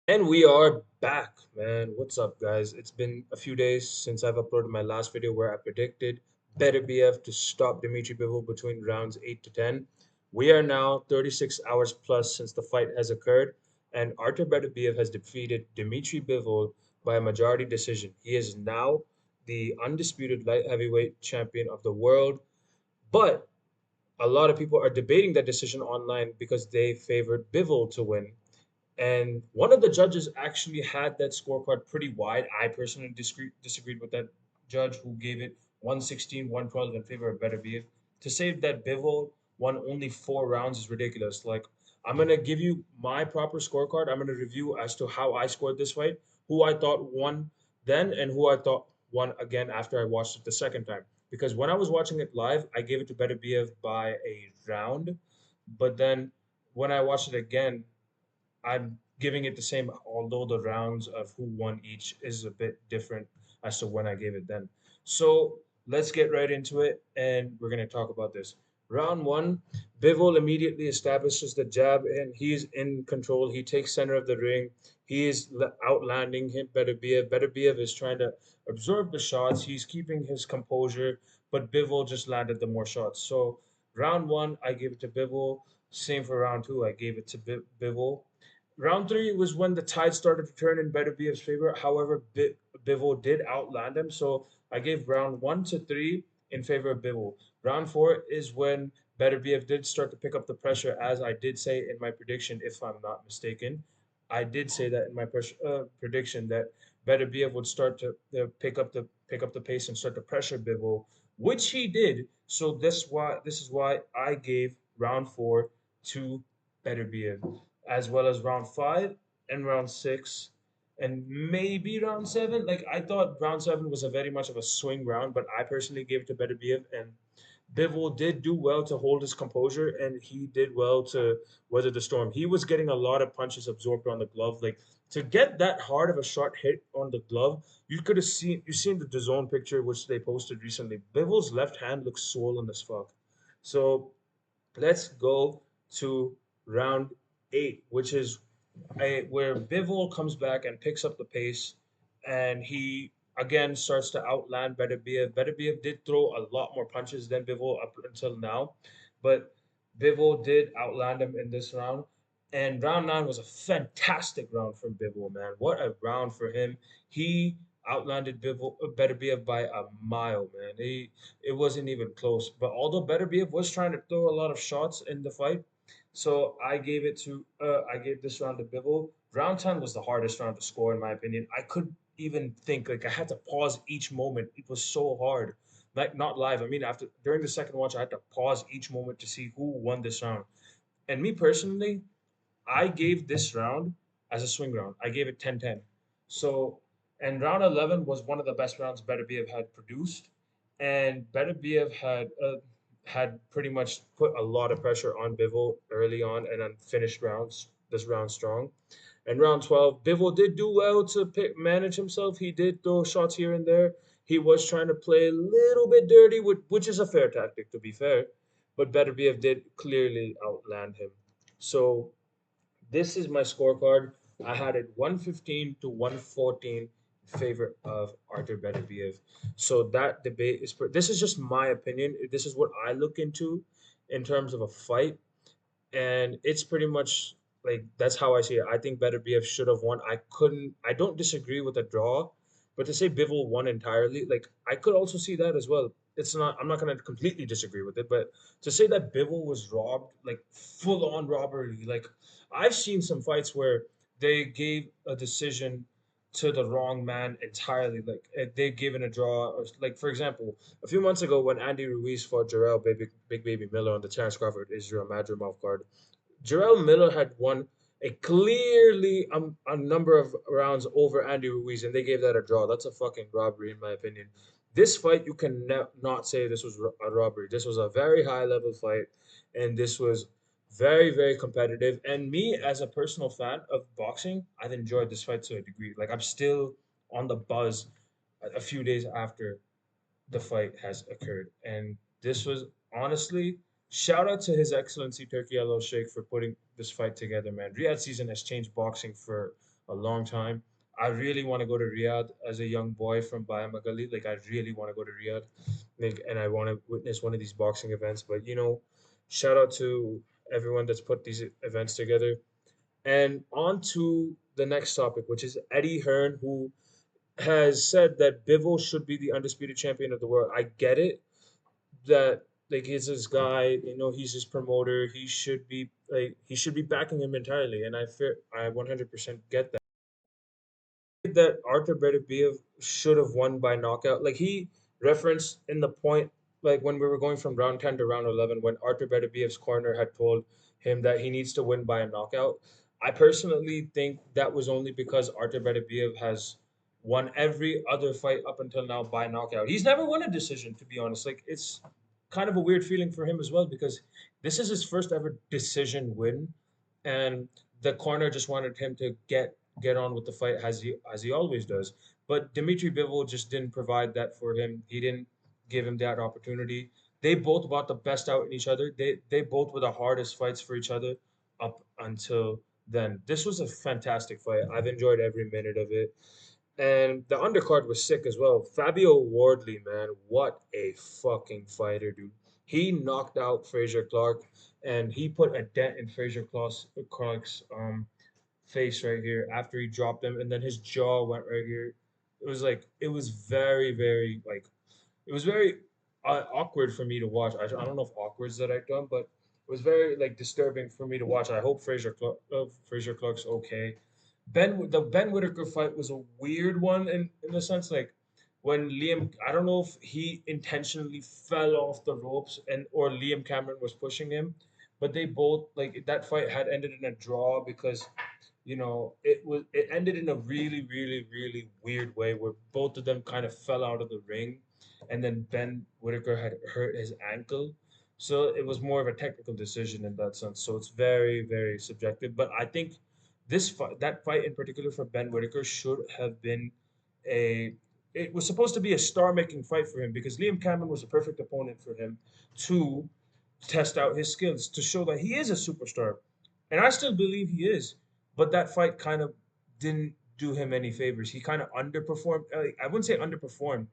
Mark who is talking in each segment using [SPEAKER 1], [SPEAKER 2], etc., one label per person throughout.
[SPEAKER 1] And we are back, man. What's up, guys? It's been a few days since I've uploaded my last video where I predicted Beterbiev to stop Dimitri Bivol between rounds 8 to 10. We are now 36 hours plus since the fight has occurred, and Artur Beterbiev has defeated Dimitri Bivol by a majority decision. He is now the undisputed light heavyweight champion of the world, but a lot of people are debating that decision online because they favored Bivol to win. And one of the judges actually had that scorecard pretty wide. I personally disagreed with that judge who gave it 116, 112 in favor of Beterbiev. To say that Bivol won only 4 rounds is ridiculous. Like, I'm going to give you my proper scorecard. I'm going to review as to how I scored this fight, who I thought won then, and who I thought won again after I watched it the second time. Because when I was watching it live, I gave it to Beterbiev by a round. But then when I watched it again, I'm giving it the same, although the rounds of who won each is a bit different as to when I gave it then. So let's get right into it, and we're going to talk about this. Round one, Bivol immediately establishes the jab, and he's in control. He takes center of the ring. He is outlanding him. Beterbiev is trying to absorb the shots. He's keeping his composure, but Bivol just landed the more shots. So round one, I gave it to Bivol. Same for round two, I gave it to Bivol. Round three was when the tide started to turn in Beterbiev's favor. However, Bivol did outland him, so I gave round one to three in favor of Bivol. Round four is when Beterbiev did start to pick up the pressure, as I did say in my prediction, if I'm not mistaken. I did say that in my prediction that Beterbiev would start to pick up the pace and start to pressure Bivol, which he did. So this is why I gave round four to Beterbiev, as well as round five and round six and maybe round seven. Like, I thought round seven was a very much of a swing round, but I personally gave it to Beterbiev, and Bivol did do well to hold his composure, and he did well to weather the storm. He was getting a lot of punches absorbed on the glove. Like, to get that hard of a shot hit on the glove, you seen the DAZN picture which they posted recently. Bivol's left hand looks swollen as fuck. So let's go to round eight, which is where Bivol comes back and picks up the pace, and he again starts to outland Beterbiev. Beterbiev did throw a lot more punches than Bivol up until now, but Bivol did outland him in this round. And round nine was a fantastic round from Bivol, man. What a round for him. He outlanded Beterbiev by a mile, man. It wasn't even close. But although Beterbiev was trying to throw a lot of shots in the fight, so I gave this round to Bivol. Round 10 was the hardest round to score in my opinion. I couldn't even think, like, I had to pause each moment. It was so hard. Like, not live. I mean, after during the second watch, I had to pause each moment to see who won this round. And me personally, I gave this round as a swing round. I gave it 10-10. So, and round 11 was one of the best rounds Beterbiev had produced. And Beterbiev had pretty much put a lot of pressure on Bivol early on and then finished this round strong. And round 12, Bivol did do well to manage himself. He did throw shots here and there. He was trying to play a little bit dirty, which is a fair tactic, to be fair. But Beterbiev did clearly outland him. So this is my scorecard. I had it 115 to 114 in favor of Arthur Beterbiev. So that debate is this is just my opinion. This is what I look into in terms of a fight, and it's pretty much like that's how I see it. I think Beterbiev should have won. I don't disagree with a draw, but to say Bivol won entirely, like, I could also see that as well. I'm not gonna completely disagree with it, but to say that Bivol was robbed, like full on robbery, like, I've seen some fights where they gave a decision to the wrong man entirely. Like, they given a draw, or, like, for example, a few months ago when Andy Ruiz fought Big Baby Miller on the Terrence Crawford Israel Madrimov card, Jarrell Miller had won a clearly a number of rounds over Andy Ruiz, and they gave that a draw. That's a fucking robbery, in my opinion. This fight, you can not say this was a robbery. This was a very high level fight, and this was very, very competitive. And me, as a personal fan of boxing, I've enjoyed this fight to a degree. Like, I'm still on the buzz a few days after the fight has occurred. And this was honestly, shout out to His Excellency Turkey Al Sheikh for putting this fight together, man. Riyadh season has changed boxing for a long time. I really want to go to Riyadh as a young boy from Bayamagali. Like I really want to go to Riyadh, like, and I want to witness one of these boxing events. But shout out to everyone that's put these events together. And on to the next topic, which is Eddie Hearn, who has said that Bivol should be the undisputed champion of the world. I get it that like he's this guy, he's his promoter. He should be backing him entirely, and I 100% get that. That Arthur Beterbiev should have won by knockout. Like he referenced in the point, like when we were going from round 10 to round 11, when Arthur Beterbiev's corner had told him that he needs to win by a knockout. I personally think that was only because Arthur Beterbiev has won every other fight up until now by knockout. He's never won a decision, to be honest. Like it's kind of a weird feeling for him as well because this is his first ever decision win, and the corner just wanted him to get on with the fight as he always does. But Dmitry Bivol just didn't provide that for him. He didn't give him that opportunity. They both brought the best out in each other. They both were the hardest fights for each other up until then. This was a fantastic fight. I've enjoyed every minute of it. And the undercard was sick as well. Fabio Wardley, man, what a fucking fighter, dude. He knocked out Fraser Clark, and he put a dent in Clark's face right here after he dropped him, and then his jaw went right here. It was very, very it was very awkward for me to watch. I don't know if awkward is the right term, but it was very disturbing for me to watch. I hope Fraser Clark's okay. The Ben Whitaker fight was a weird one in the sense when Liam, I don't know if he intentionally fell off the ropes and or Liam Cameron was pushing him, but they both that fight had ended in a draw because it ended in a really, really, really weird way where both of them kind of fell out of the ring, and then Ben Whitaker had hurt his ankle, so it was more of a technical decision in that sense. So it's very, very subjective. But I think that fight in particular for Ben Whitaker should have been a. It was supposed to be a star-making fight for him because Liam Cameron was a perfect opponent for him to test out his skills to show that he is a superstar, and I still believe he is. But that fight kind of didn't do him any favors. He kind of underperformed. I wouldn't say underperformed,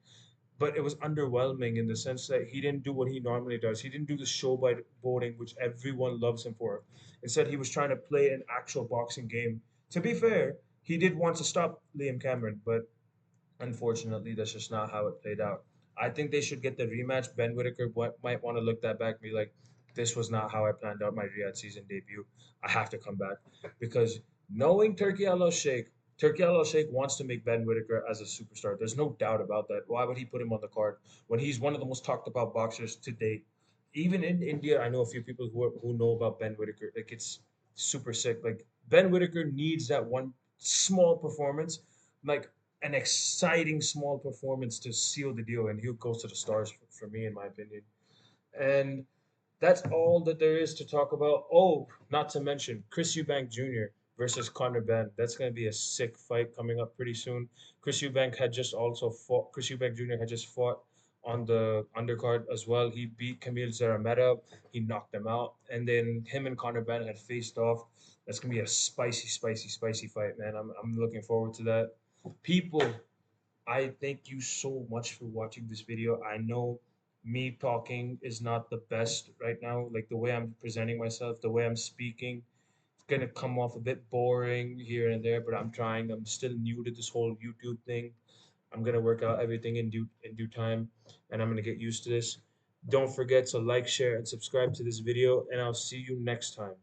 [SPEAKER 1] but it was underwhelming in the sense that he didn't do what he normally does. He didn't do the show by boating, which everyone loves him for. Instead, he was trying to play an actual boxing game. To be fair, he did want to stop Liam Cameron, but unfortunately, that's just not how it played out. I think they should get the rematch. Ben Whitaker might want to look that back and be like, this was not how I planned out my Riyadh season debut. I have to come back. Because knowing Turkey Al Sheikh wants to make Ben Whitaker as a superstar. There's no doubt about that. Why would he put him on the card when he's one of the most talked about boxers to date? Even in India, I know a few people who know about Ben Whitaker. Like, it's super sick. Like, Ben Whitaker needs that one small performance. Like, an exciting small performance to seal the deal, and he goes to the stars for me, in my opinion. And that's all that there is to talk about. Oh, not to mention Chris Eubank Jr. versus Conor Benn. That's going to be a sick fight coming up pretty soon. Chris Eubank Jr. had just fought on the undercard as well. He beat Camille Zarameta. He knocked him out. And then him and Conor Benn had faced off. That's going to be a spicy, spicy, spicy fight, man. I'm looking forward to that. People, I thank you so much for watching this video. I know me talking is not the best right now. Like the way I'm presenting myself, the way I'm speaking, it's gonna come off a bit boring here and there, but I'm trying. I'm still new to this whole YouTube thing. I'm gonna work out everything in due time, and I'm gonna get used to this. Don't forget to like, share, and subscribe to this video, and I'll see you next time.